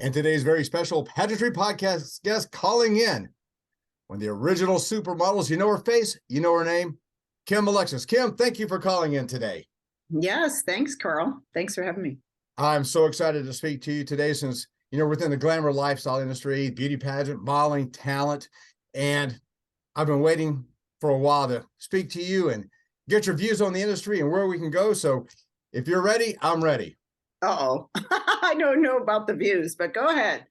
And today's very special Pageantry podcast guest calling in. When the original supermodels, you know her face, you know her name, Kim Alexis. Kim, thank you for calling in today. Yes, thanks, Carl. Thanks for having me. I'm so excited to speak to you today since, within the glamour lifestyle industry, beauty pageant, modeling, talent, and I've been waiting for a while to speak to you and get your views on the industry and where we can go. So if you're ready, I'm ready. Uh-oh. I don't know about the views, but go ahead.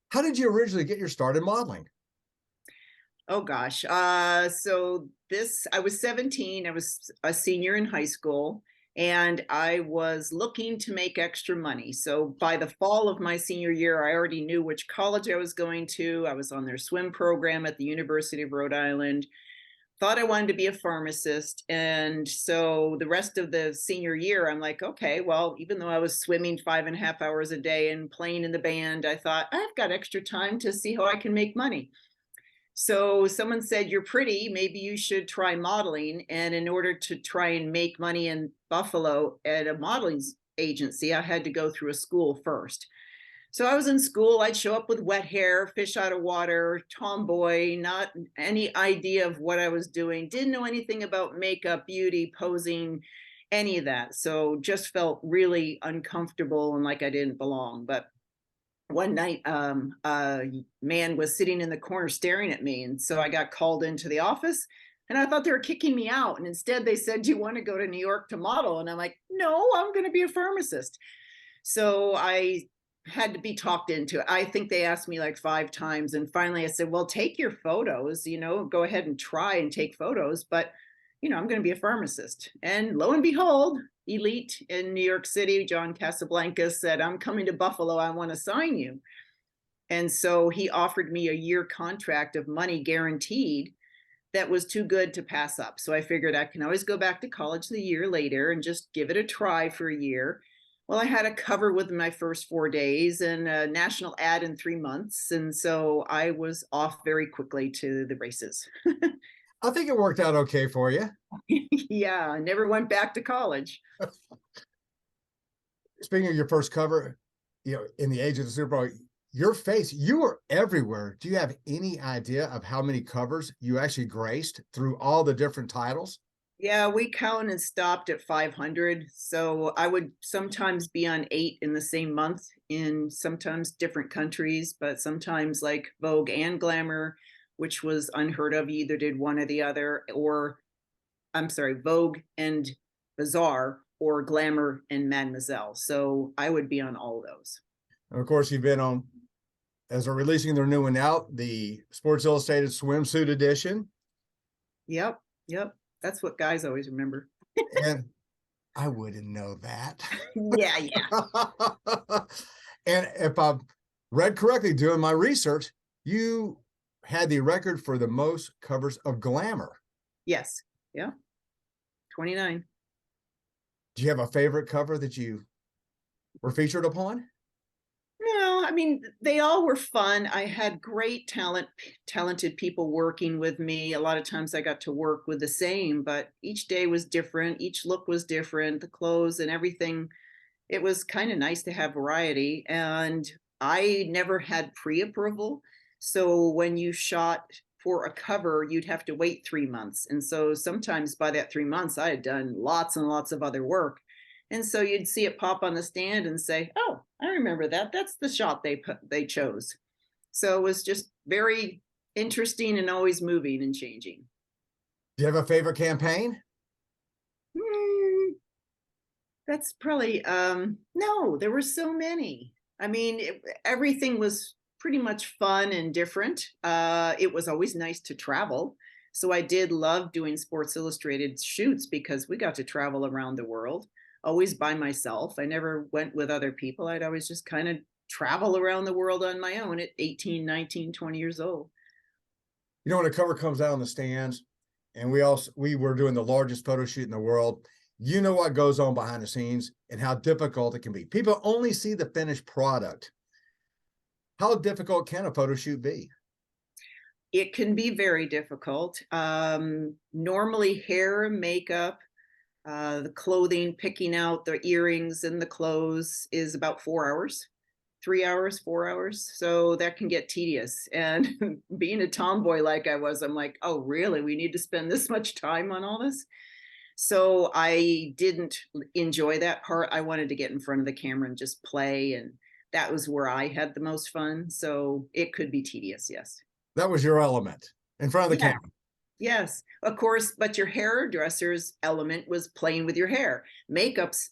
How did you originally get your start in modeling? Oh, gosh. I was 17. I was a senior in high school, and I was looking to make extra money. So by the fall of my senior year, I already knew which college I was going to. I was on their swim program at the University of Rhode Island. Thought I wanted to be a pharmacist. And so the rest of the senior year, I'm like, okay, well, even though I was swimming 5.5 hours a day and playing in the band, I thought I've got extra time to see how I can make money. So someone said, you're pretty, maybe you should try modeling. And in order to try and make money in Buffalo at a modeling agency, I had to go through a school first. So I was in school, I'd show up with wet hair, fish out of water, tomboy, not any idea of what I was doing, didn't know anything about makeup, beauty, posing, any of that. So just felt really uncomfortable and like I didn't belong. But one night, a man was sitting in the corner staring at me. And so I got called into the office and I thought they were kicking me out. And instead they said, do you want to go to New York to model? And I'm like, no, I'm going to be a pharmacist. So I had to be talked into it. I think they asked me like 5 times. And finally I said, well, take your photos, go ahead and try and take photos. But, I'm going to be a pharmacist. And lo and behold, Elite in New York City, John Casablancas said, I'm coming to Buffalo. I want to sign you. And so he offered me a year contract of money guaranteed that was too good to pass up. So I figured I can always go back to college the year later and just give it a try for a year. Well, I had a cover within my first 4 days and a national ad in 3 months. And so I was off very quickly to the races. I think it worked out okay for you. Yeah, I never went back to college. Speaking of your first cover, in the age of the Super Bowl, your face, you were everywhere. Do you have any idea of how many covers you actually graced through all the different titles? Yeah, we count and stopped at 500. So I would sometimes be on 8 in the same month in sometimes different countries, but sometimes like Vogue and Glamour, which was unheard of. You either did one or the other, or Vogue and Bazaar, or Glamour and Mademoiselle. So I would be on all those. And of course, you've been on, as they're releasing their new one out, the Sports Illustrated Swimsuit Edition. Yep. That's what guys always remember. And I wouldn't know that. Yeah. And if I've read correctly, doing my research, you had the record for the most covers of Glamour. Yes. Yeah. 29. Do you have a favorite cover that you were featured upon? No, I mean, they all were fun. I had great talented people working with me. A lot of times I got to work with the same, but each day was different. Each look was different, the clothes and everything. It was kind of nice to have variety. And I never had pre-approval. So when you shot for a cover, you'd have to wait 3 months. And so sometimes by that 3 months, I had done lots and lots of other work. And so you'd see it pop on the stand and say, oh, I remember that. That's the shot they chose. So it was just very interesting and always moving and changing. Do you have a favorite campaign? That's probably, no, there were so many. I mean, everything was pretty much fun and different. It was always nice to travel. So I did love doing Sports Illustrated shoots because we got to travel around the world. Always by myself. I never went with other people. I'd always just kind of travel around the world on my own at 18, 19, 20 years old. When a cover comes out on the stands and we were doing the largest photo shoot in the world, you know what goes on behind the scenes and how difficult it can be. People only see the finished product. How difficult can a photo shoot be? It can be very difficult. Normally hair, makeup, the clothing, picking out the earrings and the clothes is about 4 hours. 3 hours, 4 hours. So that can get tedious. And being a tomboy like I was, I'm like, oh, really? We need to spend this much time on all this? So I didn't enjoy that part. I wanted to get in front of the camera and just play. And that was where I had the most fun. So it could be tedious, yes. That was your element, in front of the Yeah. camera. Yes, of course, but your hairdresser's element was playing with your hair. Makeup's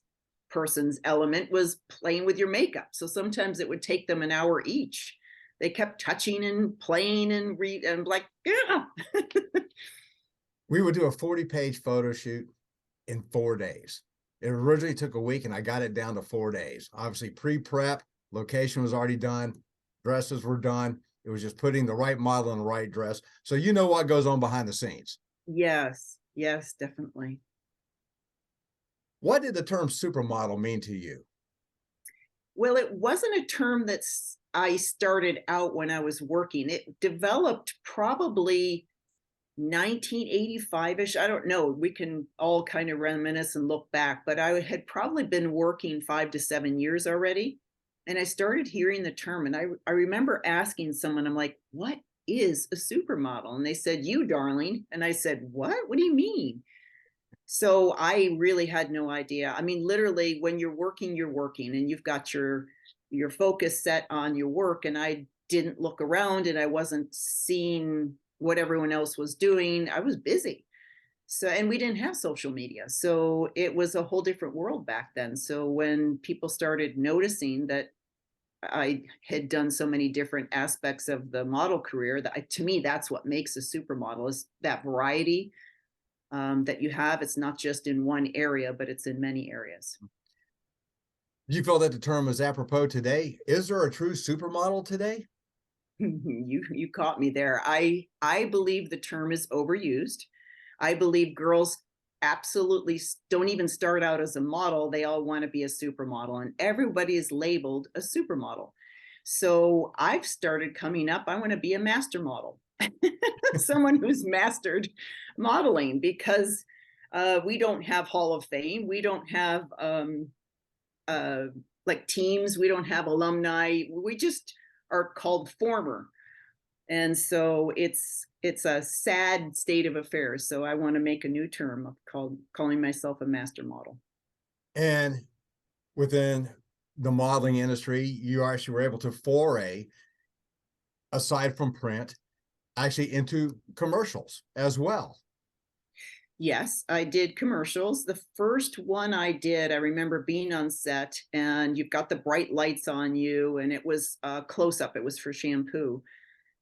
person's element was playing with your makeup. So sometimes it would take them an hour each. They kept touching and playing and read and like, yeah. We would do a 40-page photo shoot in 4 days. It originally took a week and I got it down to 4 days. Obviously pre-prep, location was already done, dresses were done. It was just putting the right model in the right dress. So you know what goes on behind the scenes. Yes, yes, definitely. What did the term supermodel mean to you? Well, it wasn't a term that I started out when I was working. It developed probably 1985-ish. I don't know. We can all kind of reminisce and look back, but I had probably been working 5 to 7 years already. And I started hearing the term, and I remember asking someone, I'm like, what is a supermodel? And they said, you, darling. And I said, what? What do you mean? So I really had no idea. I mean, literally, when you're working and you've got your focus set on your work. And I didn't look around and I wasn't seeing what everyone else was doing. I was busy. So, and we didn't have social media. So it was a whole different world back then. So when people started noticing that I had done so many different aspects of the model career, that to me, that's what makes a supermodel, is that variety that you have. It's not just in one area, but it's in many areas. Do you feel that the term is apropos today? Is there a true supermodel today? You caught me there. I believe the term is overused. I believe girls absolutely don't even start out as a model. They all want to be a supermodel, and everybody is labeled a supermodel. So I've started coming up, I want to be a master model. Someone who's mastered modeling, because we don't have Hall of Fame. We don't have like teams. We don't have alumni. We just are called former. And so it's a sad state of affairs. So I want to make a new term of calling myself a master model. And within the modeling industry, you actually were able to foray, aside from print, actually into commercials as well. Yes, I did commercials. The first one I did, I remember being on set and you've got the bright lights on you, and it was close up. It was for shampoo.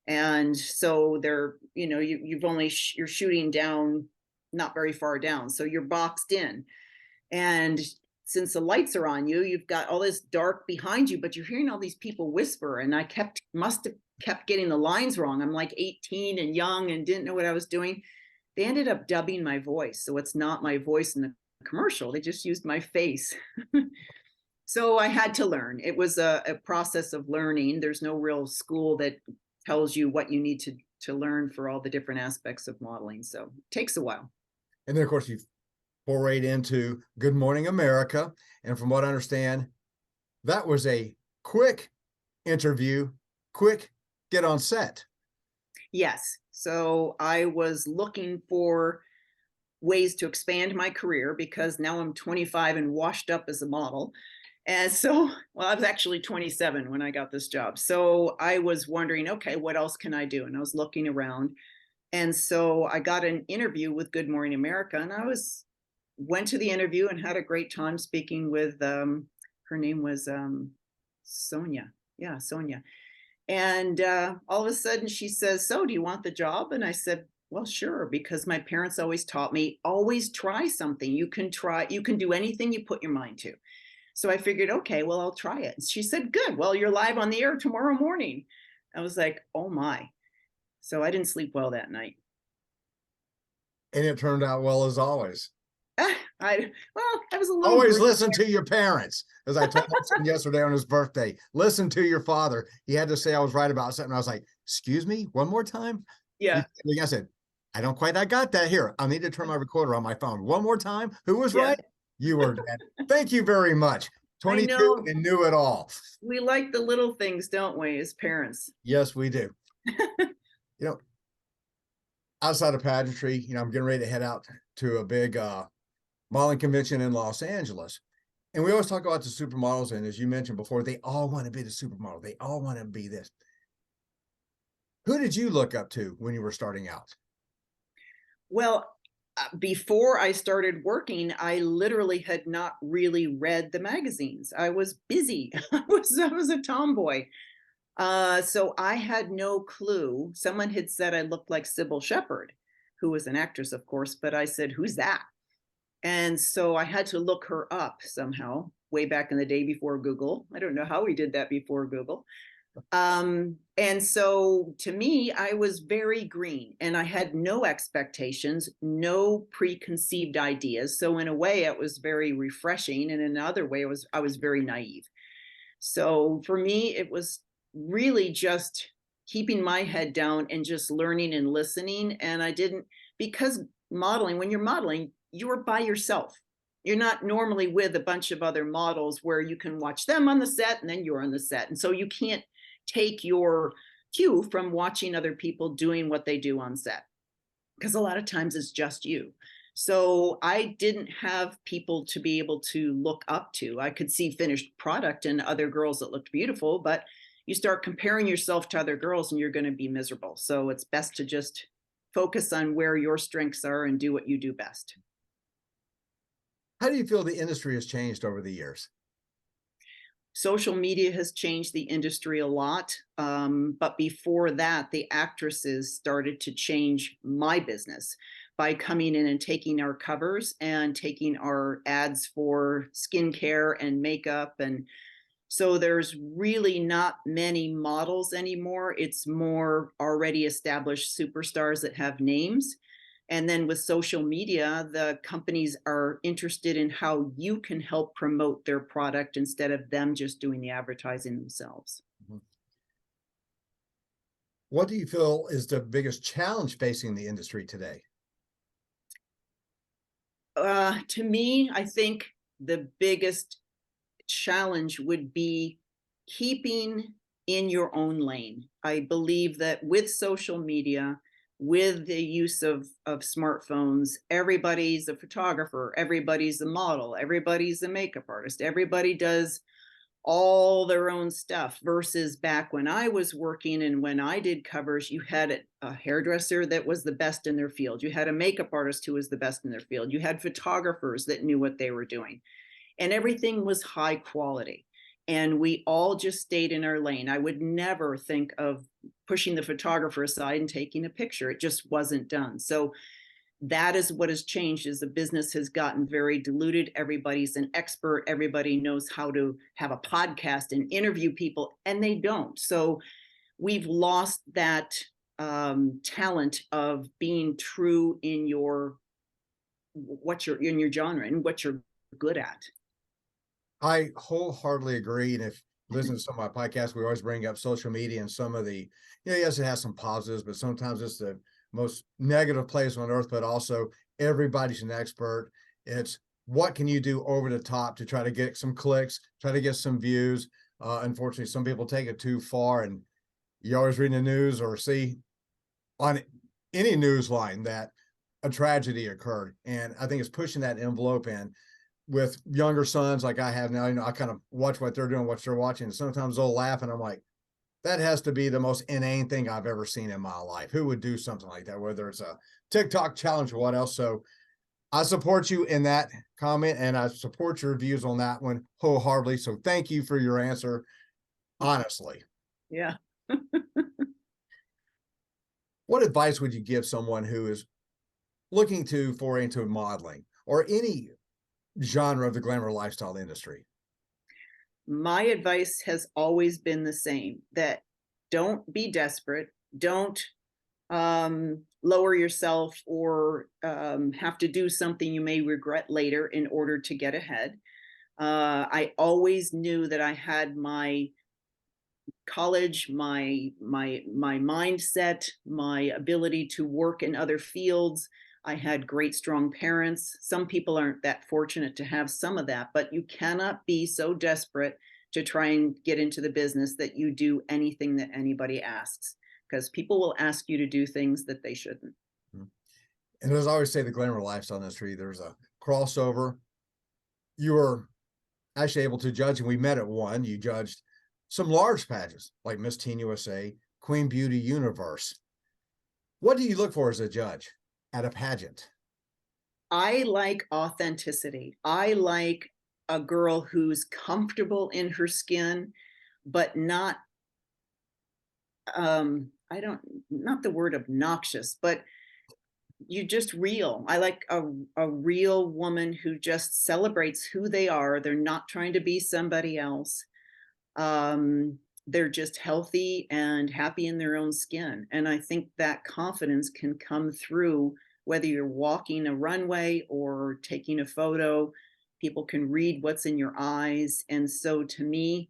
And so they're, you've only, you're shooting down, not very far down. So you're boxed in. And since the lights are on you, you've got all this dark behind you, but you're hearing all these people whisper. And I must have kept getting the lines wrong. I'm like 18 and young and didn't know what I was doing. They ended up dubbing my voice. So it's not my voice in the commercial. They just used my face. So I had to learn. It was a process of learning. There's no real school that tells you what you need to learn for all the different aspects of modeling. So it takes a while. And then, of course, you forayed into Good Morning America. And from what I understand, that was a quick interview, quick get on set. Yes. So I was looking for ways to expand my career, because now I'm 25 and washed up as a model. And so, well, I was actually 27 when I got this job. So I was wondering, okay, what else can I do? And I was looking around. And so I got an interview with Good Morning America, and went to the interview and had a great time speaking with, her name was Sonia. Yeah, Sonia. And all of a sudden she says, so do you want the job? And I said, well, sure, because my parents always taught me, always try something. You can do anything you put your mind to. So I figured, okay, well, I'll try it. She said, good. Well, you're live on the air tomorrow morning. I was like, oh my. So I didn't sleep well that night. And it turned out well, as always. I was a little always listen to your parents. As I told my son yesterday on his birthday, listen to your father. He had to say I was right about something. I was like, excuse me, one more time. Yeah. I said, I got that. Here, I'll need to turn my recorder on my phone one more time. Who was right? You were dead. Thank you very much. I 22 know. and knew it all. We like the little things, don't we, as parents? Yes, we do. You know, outside of pageantry, I'm getting ready to head out to a big modeling convention in Los Angeles. And we always talk about the supermodels. And as you mentioned before, they all want to be the supermodel. They all want to be this. Who did you look up to when you were starting out? Well, before I started working, I literally had not really read the magazines. I was busy. I was a tomboy. So I had no clue. Someone had said I looked like Sybil Shepherd, who was an actress, of course, but I said, "Who's that?" And so I had to look her up somehow, way back in the day before Google. I don't know how we did that before Google. And so to me, I was very green and I had no expectations, no preconceived ideas. So in a way, it was very refreshing. And in another way, I was very naive. So for me, it was really just keeping my head down and just learning and listening. And I didn't, because modeling, when you're modeling, you're by yourself. You're not normally with a bunch of other models where you can watch them on the set and then you're on the set. And so you can't take your cue from watching other people doing what they do on set, because a lot of times it's just you. So I didn't have people to be able to look up to. I could see finished product and other girls that looked beautiful, but you start comparing yourself to other girls and you're going to be miserable. So it's best to just focus on where your strengths are and do what you do best. How do you feel the industry has changed over the years? Social media has changed the industry a lot. But before that, the actresses started to change my business by coming in and taking our covers and taking our ads for skincare and makeup. And so there's really not many models anymore. It's more already established superstars that have names. And then with social media, the companies are interested in how you can help promote their product instead of them just doing the advertising themselves. What do you feel is the biggest challenge facing the industry today? To me, I think the biggest challenge would be keeping in your own lane. I believe that with social media, with the use of smartphones, everybody's a photographer, everybody's a model, everybody's a makeup artist, everybody does all their own stuff, versus back when I was working and when I did covers, you had a hairdresser that was the best in their field. You had a makeup artist who was the best in their field. You had photographers that knew what they were doing, and everything was high quality. And we all just stayed in our lane. I would never think of pushing the photographer aside and taking a picture. It just wasn't done. So that is what has changed, is the business has gotten very diluted. Everybody's an expert. Everybody knows how to have a podcast and interview people, and they don't. So we've lost that talent of being true in your in your genre and what you're good at. I wholeheartedly agree. And if you listen to some of my podcasts, we always bring up social media and some of the, yes, it has some positives, but sometimes it's the most negative place on earth, but also everybody's an expert. It's what can you do over the top to try to get some clicks, try to get some views. Unfortunately, some people take it too far, and you always read the news or see on any news line that a tragedy occurred. And I think it's pushing that envelope in. With younger sons like I have now, I kind of watch what they're doing, what they're watching. And sometimes they'll laugh and I'm like, that has to be the most inane thing I've ever seen in my life. Who would do something like that, whether it's a TikTok challenge or what else? So I support you in that comment and I support your views on that one wholeheartedly. So thank you for your answer. Honestly. Yeah. What advice would you give someone who is looking to foray into modeling or any genre of the glamour lifestyle industry? My advice has always been the same, that don't be desperate. Don't lower yourself or have to do something you may regret later in order to get ahead. I always knew that I had my college, my mindset, my ability to work in other fields. I had great, strong parents. Some people aren't that fortunate to have some of that, but you cannot be so desperate to try and get into the business that you do anything that anybody asks, because people will ask you to do things that they shouldn't. And as I always say, the glamour lifestyle industry, there's a crossover. You were actually able to judge, and we met at one. You judged some large pageants like Miss Teen USA, Queen Beauty Universe. What do you look for as a judge at a pageant? I like authenticity. I like a girl who's comfortable in her skin, but not, I don't, not the word obnoxious, but you just real. I like a real woman who just celebrates who they are. They're not trying to be somebody else. They're just healthy and happy in their own skin. And I think that confidence can come through whether you're walking a runway or taking a photo. People can read what's in your eyes. And so to me,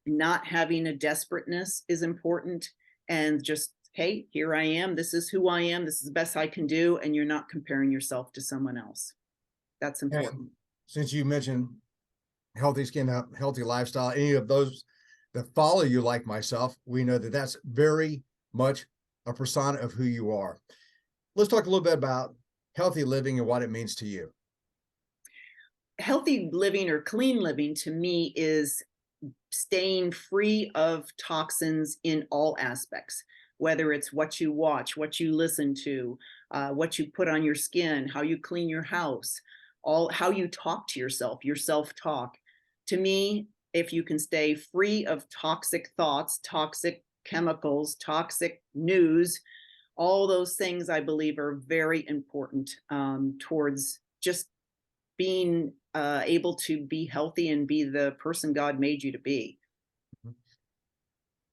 not having a desperateness is important, and just, hey, here I am. This is who I am. This is the best I can do. And you're not comparing yourself to someone else. That's important. And since you mentioned healthy skin, healthy lifestyle, any of those that follow you like myself, we know that that's very much a persona of who you are. Let's talk a little bit about healthy living and what it means to you. Healthy living or clean living to me is staying free of toxins in all aspects, whether it's what you watch, what you listen to, what you put on your skin, how you clean your house, all how you talk to yourself, your self-talk. To me, if you can stay free of toxic thoughts, toxic chemicals, toxic news, all those things I believe are very important towards just being able to be healthy and be the person God made you to be.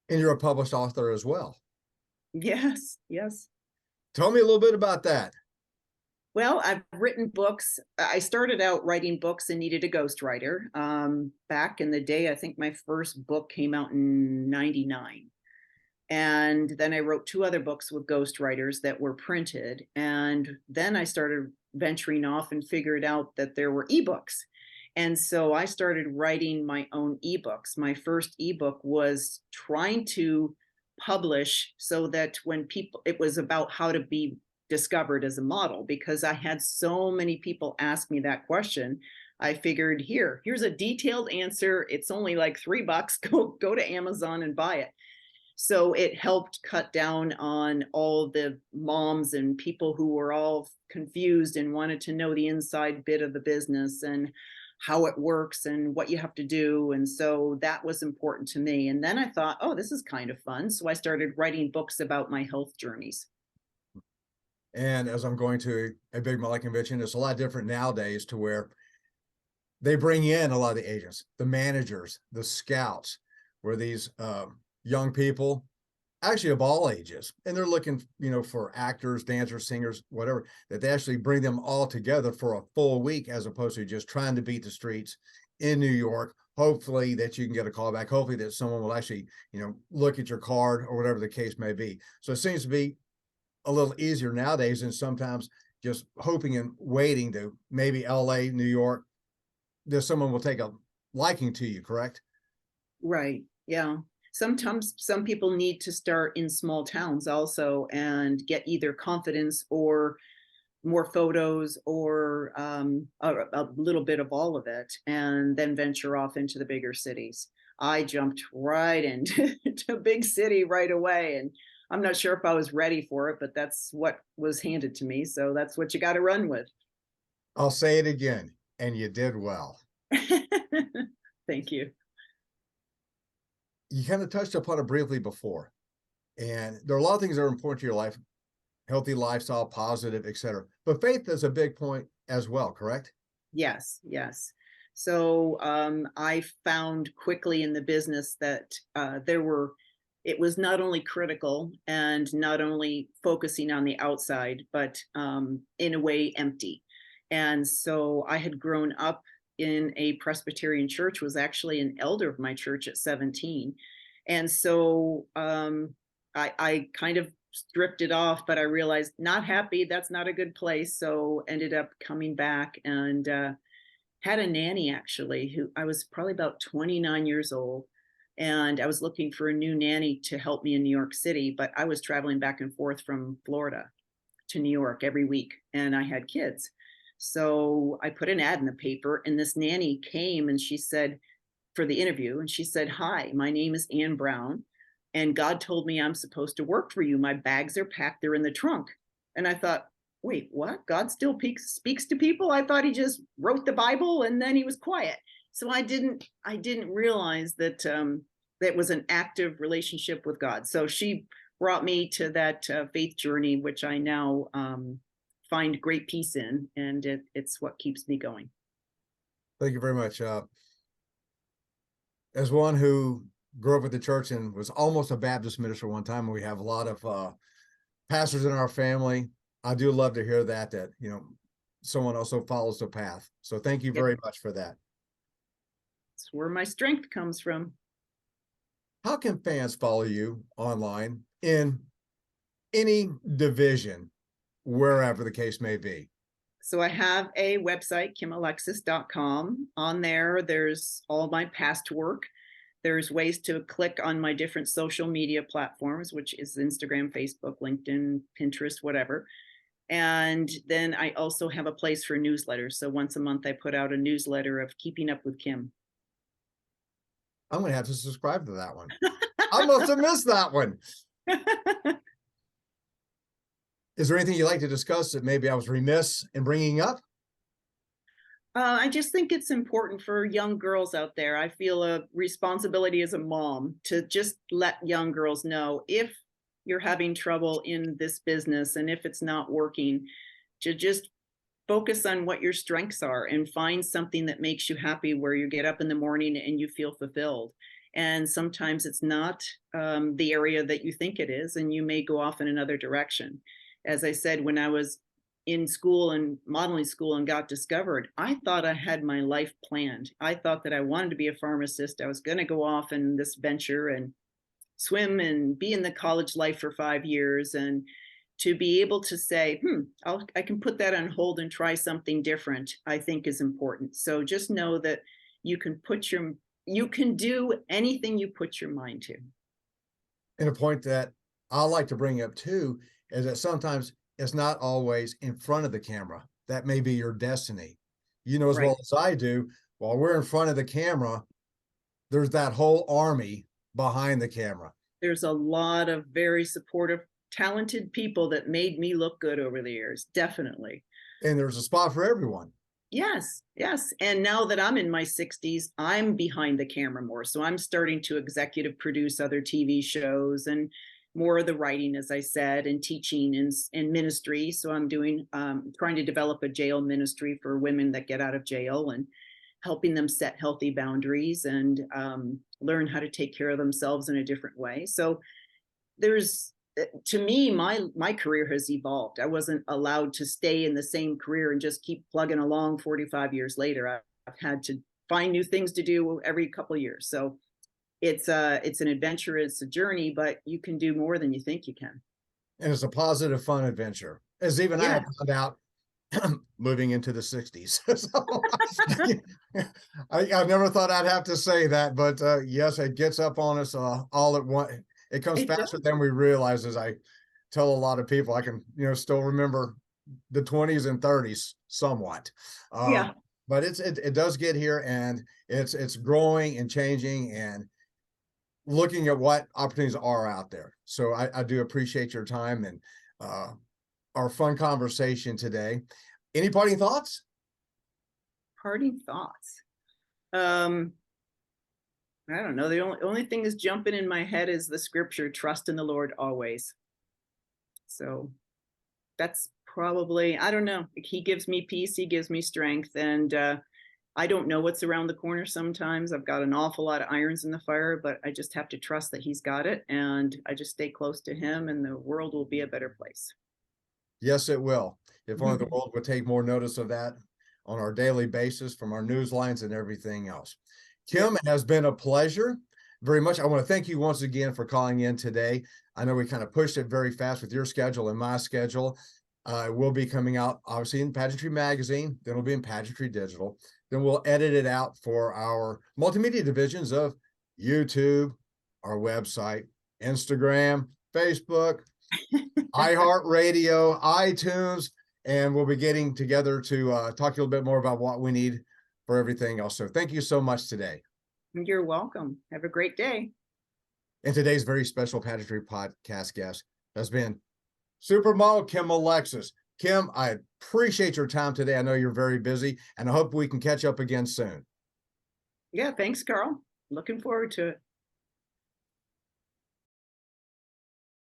And you're a published author as well. Yes, yes. Tell me a little bit about that. Well, I've written books. I started out writing books and needed a ghostwriter. Back in the day, I think my first book came out in '99. And then I wrote two other books with ghostwriters that were printed. And then I started venturing off and figured out that there were ebooks. And so I started writing my own ebooks. My first ebook was trying to publish so that when people, it was about how to be discovered as a model, because I had so many people ask me that question. I figured, here's a detailed answer. It's only like $3. Go to Amazon and buy it. So it helped cut down on all the moms and people who were all confused and wanted to know the inside bit of the business and how it works and what you have to do. And so that was important to me. And then I thought, oh, this is kind of fun. So I started writing books about my health journeys. And as I'm going to a big model convention, it's a lot different nowadays to where they bring in a lot of the agents, the managers, the scouts, where these young people, actually of all ages, and they're looking, for actors, dancers, singers, whatever, that they actually bring them all together for a full week, as opposed to just trying to beat the streets in New York. Hopefully that you can get a call back. Hopefully that someone will actually, look at your card or whatever the case may be. So it seems to be a little easier nowadays than sometimes just hoping and waiting to maybe LA, New York, that someone will take a liking to you, correct? Right. Yeah. Sometimes some people need to start in small towns also and get either confidence or more photos or a little bit of all of it, and then venture off into the bigger cities. I jumped right into a big city right away, and I'm not sure if I was ready for it, but that's what was handed to me. So that's what you got to run with. I'll say it again, and you did well. Thank you. You kind of touched upon it briefly before, and there are a lot of things that are important to your life: healthy lifestyle, positive, etc. But faith is a big point as well, correct? Yes, yes. So I found quickly in the business that it was not only critical and not only focusing on the outside, but in a way empty. And so I had grown up in a Presbyterian church, was actually an elder of my church at 17. And so I kind of drifted off, but I realized not happy. That's not a good place. So ended up coming back and had a nanny actually, who I was probably about 29 years old. And I was looking for a new nanny to help me in New York City, but I was traveling back and forth from Florida to New York every week, and I had kids. So I put an ad in the paper, and this nanny came and she said, for the interview, and she said, "Hi, my name is Ann Brown, and God told me I'm supposed to work for you. My bags are packed, they're in the trunk." And I thought, wait, what? God still speaks to people? I thought he just wrote the Bible and then he was quiet. So I didn't realize that that was an active relationship with God. So she brought me to that faith journey, which I now find great peace in, and it's what keeps me going. Thank you very much. As one who grew up at the church and was almost a Baptist minister one time, and we have a lot of pastors in our family, I do love to hear that someone also follows the path. So thank you very much for that. It's where my strength comes from. How can fans follow you online in any division, wherever the case may be? So I have a website, kimalexis.com. On there, there's all my past work. There's ways to click on my different social media platforms, which is Instagram, Facebook, LinkedIn, Pinterest, whatever. And then I also have a place for newsletters. So once a month, I put out a newsletter of Keeping Up with Kim. I'm going to have to subscribe to that one. I must have missed that one. Is there anything you'd like to discuss that maybe I was remiss in bringing up? I just think it's important for young girls out there. I feel a responsibility as a mom to just let young girls know, if you're having trouble in this business and if it's not working, to just focus on what your strengths are and find something that makes you happy, where you get up in the morning and you feel fulfilled. And sometimes it's not the area that you think it is, and you may go off in another direction. As I said, when I was in school and modeling school and got discovered, I thought I had my life planned. I thought that I wanted to be a pharmacist. I was going to go off in this venture and swim and be in the college life for 5 years. And to be able to say, I can put that on hold and try something different, I think is important. So just know that you can do anything you put your mind to. And a point that I like to bring up too is that sometimes it's not always in front of the camera. That may be your destiny. You know as well as I do, while we're in front of the camera, there's that whole army behind the camera. There's a lot of very supportive, talented people that made me look good over the years. Definitely. And there's a spot for everyone. Yes, yes. And now that I'm in my 60s, I'm behind the camera more. So I'm starting to executive produce other TV shows and more of the writing, as I said, and teaching and ministry. So I'm doing, trying to develop a jail ministry for women that get out of jail and helping them set healthy boundaries and learn how to take care of themselves in a different way. So to me, my career has evolved. I wasn't allowed to stay in the same career and just keep plugging along 45 years later. I've had to find new things to do every couple of years. So it's an adventure, it's a journey, but you can do more than you think you can. And it's a positive, fun adventure, as even I have found out moving into the 60s. So, I never thought I'd have to say that, but yes, it gets up on us all at once. It comes faster than we realize. As I tell a lot of people, I can still remember the 20s and 30s somewhat. But it does get here, and it's growing and changing and looking at what opportunities are out there. So I do appreciate your time and our fun conversation today. Any parting thoughts? Parting thoughts. I don't know. The only thing that's jumping in my head is the scripture, trust in the Lord always. So that's probably, I don't know. He gives me peace. He gives me strength. And I don't know what's around the corner sometimes. I've got an awful lot of irons in the fire, but I just have to trust that he's got it. And I just stay close to him, and the world will be a better place. Yes, it will. If only the world would take more notice of that on our daily basis from our news lines and everything else. Kim, it has been a pleasure. very much. I want to thank you once again for calling in today. I know we kind of pushed it very fast with your schedule and my schedule. It will be coming out obviously in Pageantry Magazine, then it'll be in Pageantry Digital. Then we'll edit it out for our multimedia divisions of YouTube, our website, Instagram, Facebook, iHeartRadio, iTunes, and we'll be getting together to talk to you a little bit more about what we need for everything else. So thank you so much today. You're welcome. Have a great day. And today's very special Pageantry podcast guest has been Supermodel Kim Alexis. Kim, I appreciate your time today. I know you're very busy, and I hope we can catch up again soon. Yeah, thanks, Carl. Looking forward to it.